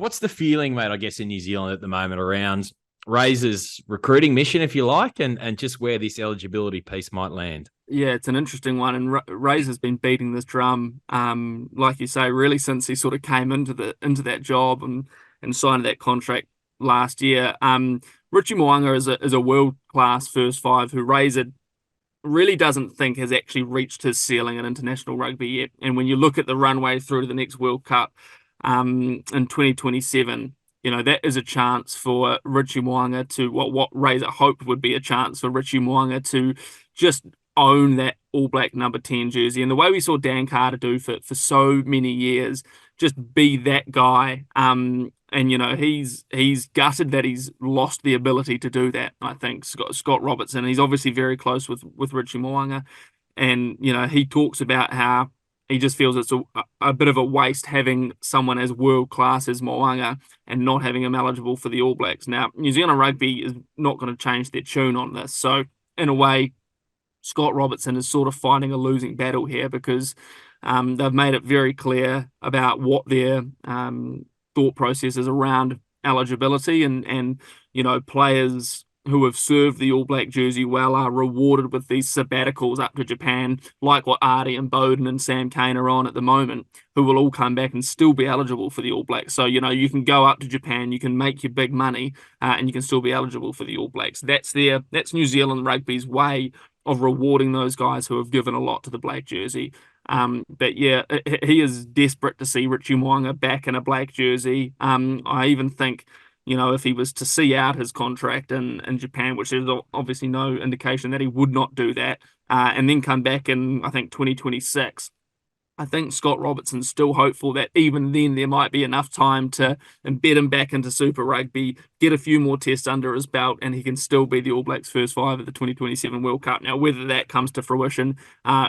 what's the feeling, mate, I guess, in New Zealand at the moment around Razor's recruiting mission, if you like, and just where this eligibility piece might land? Yeah, it's an interesting one, and Razor's been beating this drum, like you say, really since he sort of came into that job and signed that contract last year. Richie Mo'unga is a world class first five who Razor really doesn't think has actually reached his ceiling in international rugby yet. And when you look at the runway through to the next World Cup, in 2027, that is a chance for Richie Mo'unga to what Razor hoped would be a chance for Richie Mo'unga to just own that All Black number 10 jersey. And the way we saw Dan Carter do for so many years, just be that guy. And he's gutted that he's lost the ability to do that. I think Scott Robertson, he's obviously very close with Richie Mo'unga, and he talks about how he just feels it's a bit of a waste having someone as world class as Mo'unga and not having him eligible for the All Blacks. Now, New Zealand Rugby is not going to change their tune on this, so in a way, Scott Robertson is sort of fighting a losing battle here because they've made it very clear about what their thought process is around eligibility, and players who have served the All Black jersey well are rewarded with these sabbaticals up to Japan, like what Artie and Bowden and Sam Cane are on at the moment, who will all come back and still be eligible for the All Blacks. So, you can go up to Japan, you can make your big money, and you can still be eligible for the All Blacks. That's New Zealand Rugby's way of rewarding those guys who have given a lot to the black jersey. But yeah, he is desperate to see Richie Mo'unga back in a black jersey. I even think, if he was to see out his contract in Japan, which there's obviously no indication that he would not do that, and then come back in, I think, 2026. I think Scott Robertson's still hopeful that even then there might be enough time to embed him back into Super Rugby, get a few more tests under his belt, and he can still be the All Blacks first five at the 2027 World Cup. Now, whether that comes to fruition,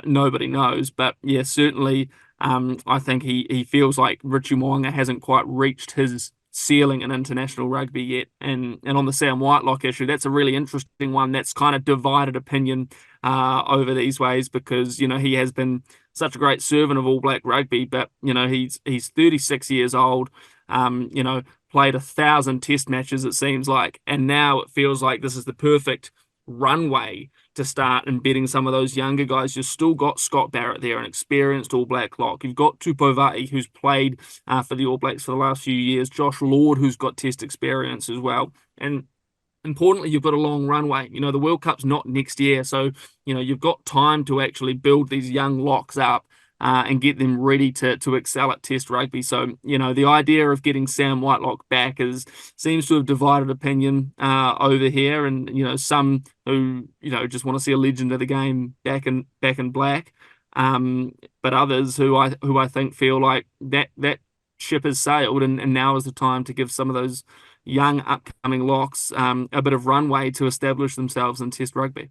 nobody knows. But yeah, certainly, I think he feels like Richie Mo'unga hasn't quite reached his ceiling in international rugby yet. And on the Sam Whitelock issue, that's a really interesting one. That's kind of divided opinion over these ways because he has been such a great servant of All Black rugby, but he's 36 years old. Played 1,000 Test matches, it seems like, and now it feels like this is the perfect runway to start embedding some of those younger guys. You've still got Scott Barrett there, an experienced All Black lock. You've got Tupovati, who's played for the All Blacks for the last few years. Josh Lord, who's got Test experience as well. And importantly, you've got a long runway. The World Cup's not next year, so you've got time to actually build these young locks up and get them ready to excel at Test rugby. So the idea of getting Sam Whitelock back seems to have divided opinion over here, and some who just want to see a legend of the game back in black, but others who I think feel like that ship has sailed, and now is the time to give some of those young upcoming locks a bit of runway to establish themselves in Test rugby.